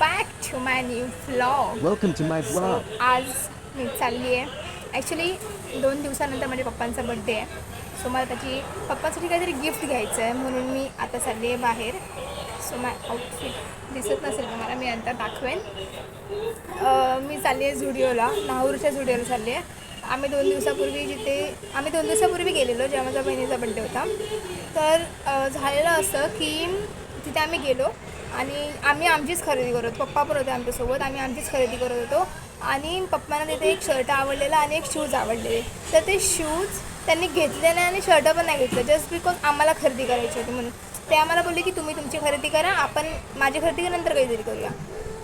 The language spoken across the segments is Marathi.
back to my new vlog. Welcome to my vlog. आज मी चालली आहे ॲक्च्युली 2 दिवसानंतर माझ्या पप्पांचा बड्डे आहे. सो मला त्याची पप्पांसाठी काहीतरी गिफ्ट घ्यायचं आहे म्हणून मी आता चालली आहे बाहेर. सो माय आउटफिट दिसत नसेल का मला, मी नंतर दाखवेन. मी चालली आहे झुडिओला, नाहूरच्या झुडिओला चालली आहे. आम्ही 2 दिवसापूर्वी गेलेलो जेव्हा माझ्या बहिणीचा बड्डे होता. तर झालेलं असं की तिथे आम्ही गेलो आणि आम्ही आमचीच खरेदी करत होतो. पप्पा पण होते आमच्यासोबत. आम्ही आमचीच खरेदी करत होतो आणि पप्पांना तिथे एक शर्ट आवडलेला आणि एक शूज आवडलेले. तर ते शूज त्यांनी घेतले नाही आणि शर्ट पण नाही घेतलं, जस्ट बिकॉज आम्हाला खरेदी करायची होती म्हणून. ते आम्हाला बोलले की तुम्ही तुमची खरेदी करा, आपण माझी खरेदी नंतर काहीतरी करूया.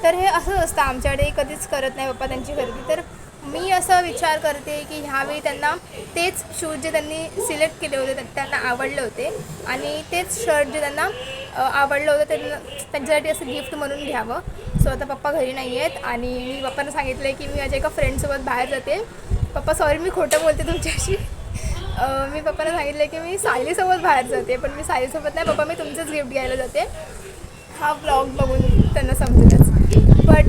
तर हे असंच असतं आमच्याकडे, कधीच करत नाही पप्पा त्यांची खरेदी. तर मी असं विचार करते की ह्यावेळी त्यांना तेच शूज जे त्यांनी सिलेक्ट केले होते त्यांना आवडले होते आणि तेच शर्ट जे त्यांना आवडलं होतं त्यांच्यासाठी असं गिफ्ट म्हणून घ्यावं. सो आता पप्पा घरी नाही आहेत आणि मी पप्पांना सांगितलं आहे की मी माझ्या एका फ्रेंडसोबत बाहेर जाते. पप्पा सॉरी मी खोटं बोलते तुमच्याशी. मी पप्पांना सांगितलं आहे की मी सायलीसोबत बाहेर जाते, पण मी सायलीसोबत नाही पप्पा, मी तुमचंच गिफ्ट घ्यायला जाते. हा व्लॉग बघून त्यांना समजेलच. बट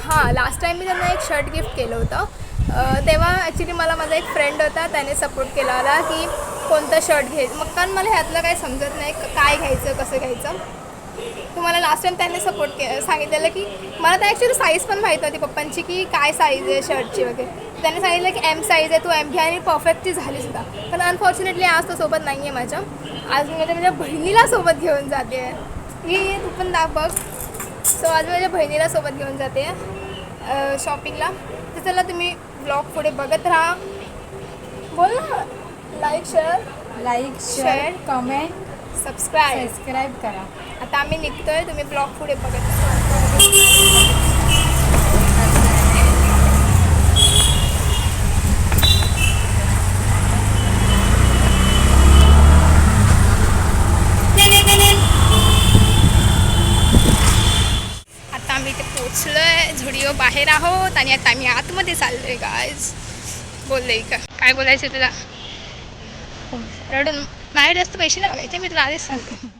हां, लास्ट टाईम मी त्यांना एक शर्ट गिफ्ट केलं होतं. तेव्हा ॲक्च्युली मला माझा एक फ्रेंड होता, त्याने सपोर्ट केला होता की कोणतं शर्ट घ्यायचं. मग कारण मला ह्यातलं काही समजत नाही काय घ्यायचं कसं घ्यायचं. तुम्हाला लास्ट टाईम त्यांनी सपोर्ट सांगितलेलं की मला तर ॲक्च्युली साईज पण माहीत नव्हती पप्पांची की काय साईज आहे शर्टची वगैरे. त्यांनी सांगितलं की एम साईज आहे, तू एम घ्या आणि परफेक्ट ती झाली सुद्धा. पण अनफॉर्च्युनेटली आज तो सोबत नाही आहे माझ्या. आज मी माझ्या बहिणीला सोबत घेऊन जाते आहे. ये तू पण बघ. सो आज माझ्या बहिणीला सोबत घेऊन जाते शॉपिंगला. तर चला तुम्ही ब्लॉग पुढे बघत राहा. बोल ना, लाईक शेअर कमेंट सबस्क्राईब करा. आता आम्ही निघतोय, तुम्ही ब्लॉग पुढे बघत. आता आम्ही इथे पोचलोय, झुडिओ बाहेर आहोत आणि आता आम्ही आतमध्ये चाललोय. गाईज बोलले का काय बोलायचं तुला? रडून माझ्या जास्त पैसे लागायचे, मी तुला आधीच सांगते.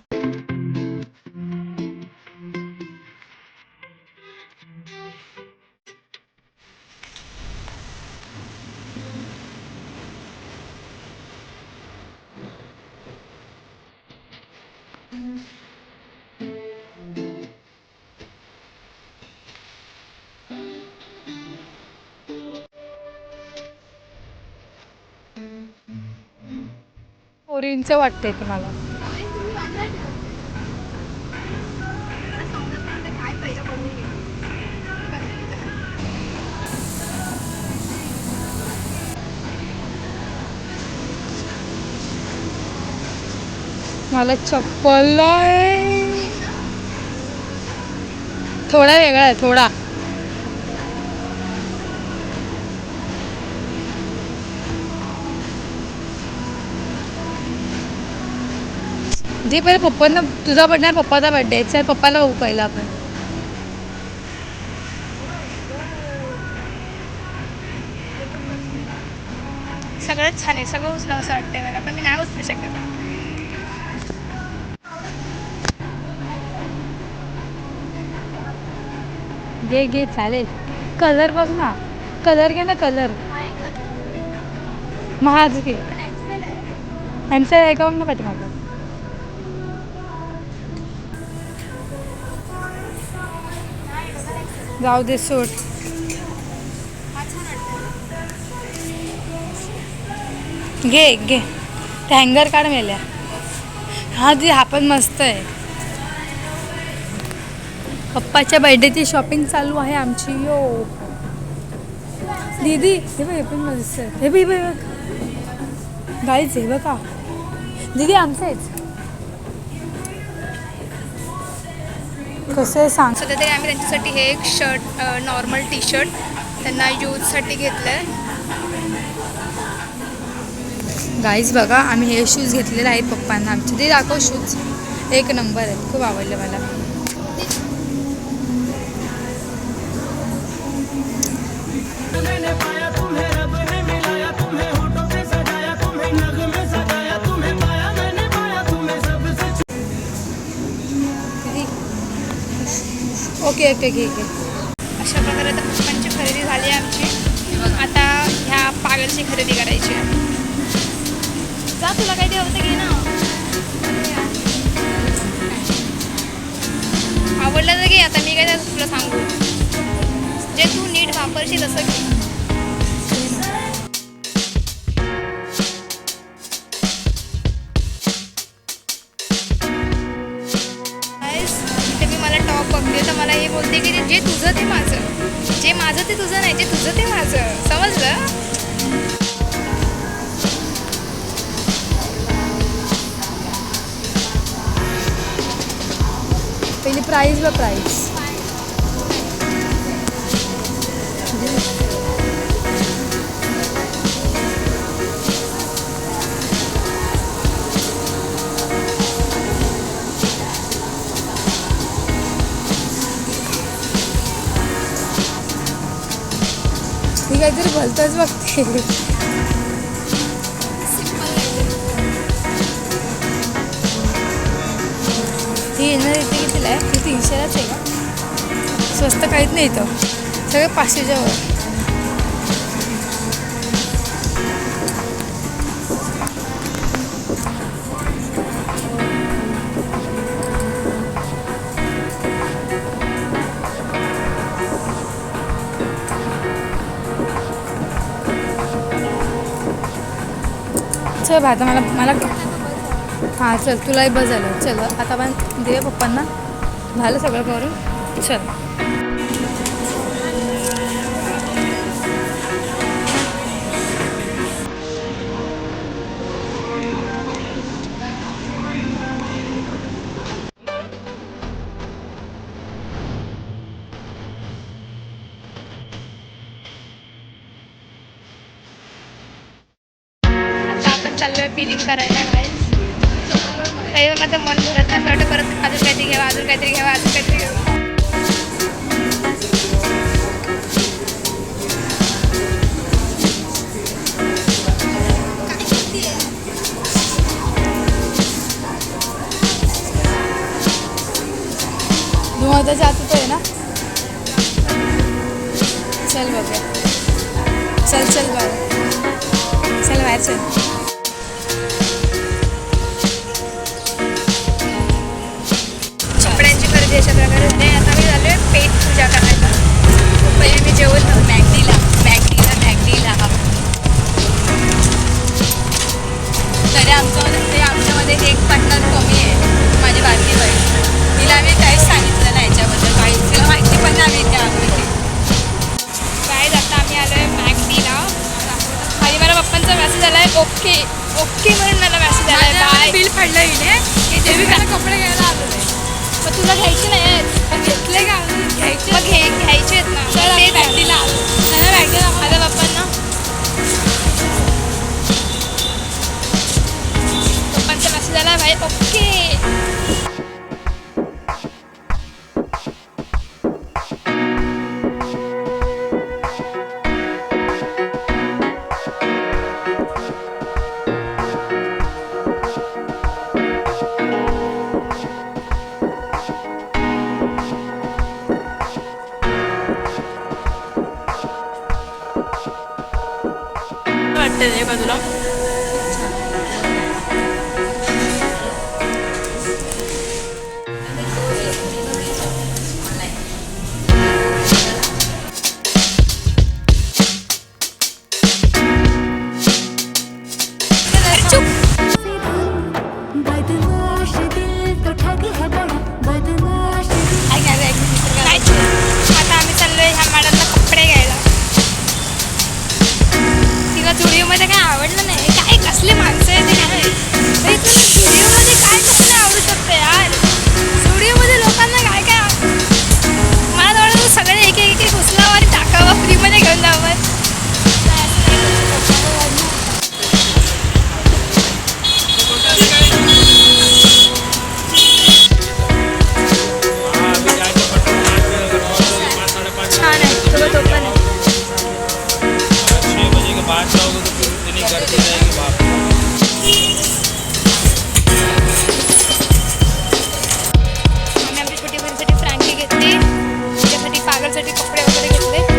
पोरींचं वाटतंय तुम्हाला? मला चप्पल आहे, थोडा वेगळा आहे थोडा. जे पहिले पप्पांना, तुझा बड्डे आहे पप्पाचा बड्डे आहे, पप्पाला बघू पहिला आपण. सगळंच छान आहे, सगळं उचलं असं वाटतंय मला, पण मी नाही उचलू शकत. घे चालेल. कलर बघ ना, कलर घे ना, कलर महाज घे. आमचं अकाउंट ना पाहिजे माझं. जाऊ दे सोड. घे ते हँगर काढ मेल्या. हा जी हा पण मस्त आहे. पप्पाच्या बर्थडेची शॉपिंग चालू आहे आमची. यो दीदी हे बघ, हे पण मस्त आहे. हे बघ गाईच, हे बघा दीदी आमचं आहेच. कसं आहे सांग. सध्या तरी आम्ही त्यांच्यासाठी हे एक शर्ट, नॉर्मल टी शर्ट त्यांना यूजसाठी घेतलं आहे. गाईज बघा, आम्ही हे शूज घेतलेले आहेत पप्पांना आमचे. ते दाखव शूज, एक नंबर आहेत, खूप आवडले मला. ओके ओके ठीक आहे. अशा प्रकारे आता पप्पांची खरेदी झाली आहे आमची. आता ह्या पागलची खरेदी करायची आहे. जा तुला काही ते होतं घे ना. आवडलं तर घे. आता मी काय त्यात तुला सांगू, जे तू नीट वापरशील तसं घे. इथे मी मला टॉप बघते तर मला हे बोलते की जे तुझं ते माझं, जे माझं ते तुझं नाही, जे तुझं ते माझं. समजलं? पहिली प्राईस व प्राईस. ही काहीतरी भलतंच बघते. ही येणार इथे कितीला आहे? ती 300लाच आहे का? स्वस्त काहीच नाही इथं, सगळे 500च्या वर. चल भाई आता मला हां चल तुलाही बस झालं. चल आता आपण देऊया पप्पांना. झालं सगळं करून. चल आता आपण चाललोय फिलिंग करायला. काही माझं मन भरत नाही. वाटतं परत अजून काहीतरी घ्यावा, अजून काहीतरी घ्यावा, अजून काहीतरी घ्यावा. धुमाताच्या आत आहे ना. चल बघा. चल चल बाहेर. चल बाहेर चल. कपड्यांची खरेदी अशा प्रकारे होते. आता मी झालो आहे पेट पूजा करायला. पहिले मी जेवण मॅगडीला तरी आमच्यामध्ये एक पार्टनर कमी आहे, माझी बारकी बहीण. तिला आम्ही काहीच सांगितलं नाही याच्याबद्दल, काहीच तिला माहिती पण नाही त्यामध्ये. काय आता आम्ही आलो आहे मॅगडीला आणि मला पप्पांचा मेसेज आला आहे ओके ओके म्हणून मला मेसेज आला आहे बाय. बिल पडलं हिने की जे मी त्याला कपडे घ्यायला आलो आहे. मग तुला घ्यायची नाही आहेत? घेतले का घ्यायचे? मग घ्यायची आहेत ना. चल आम्ही ते बॅगडीला आलो. त्यांना बॅगडीला माझ्या पप्पांना पप्पांचा मेसेज आला भाई ओके. वाटतं रे बाजूला. आता आम्ही चाललोय ह्या मॅडमला कपडे घ्यायला. तिला जुडिओमध्ये काय आवडलं नाही. पप्पांसाठी कपडे वगैरे घेतले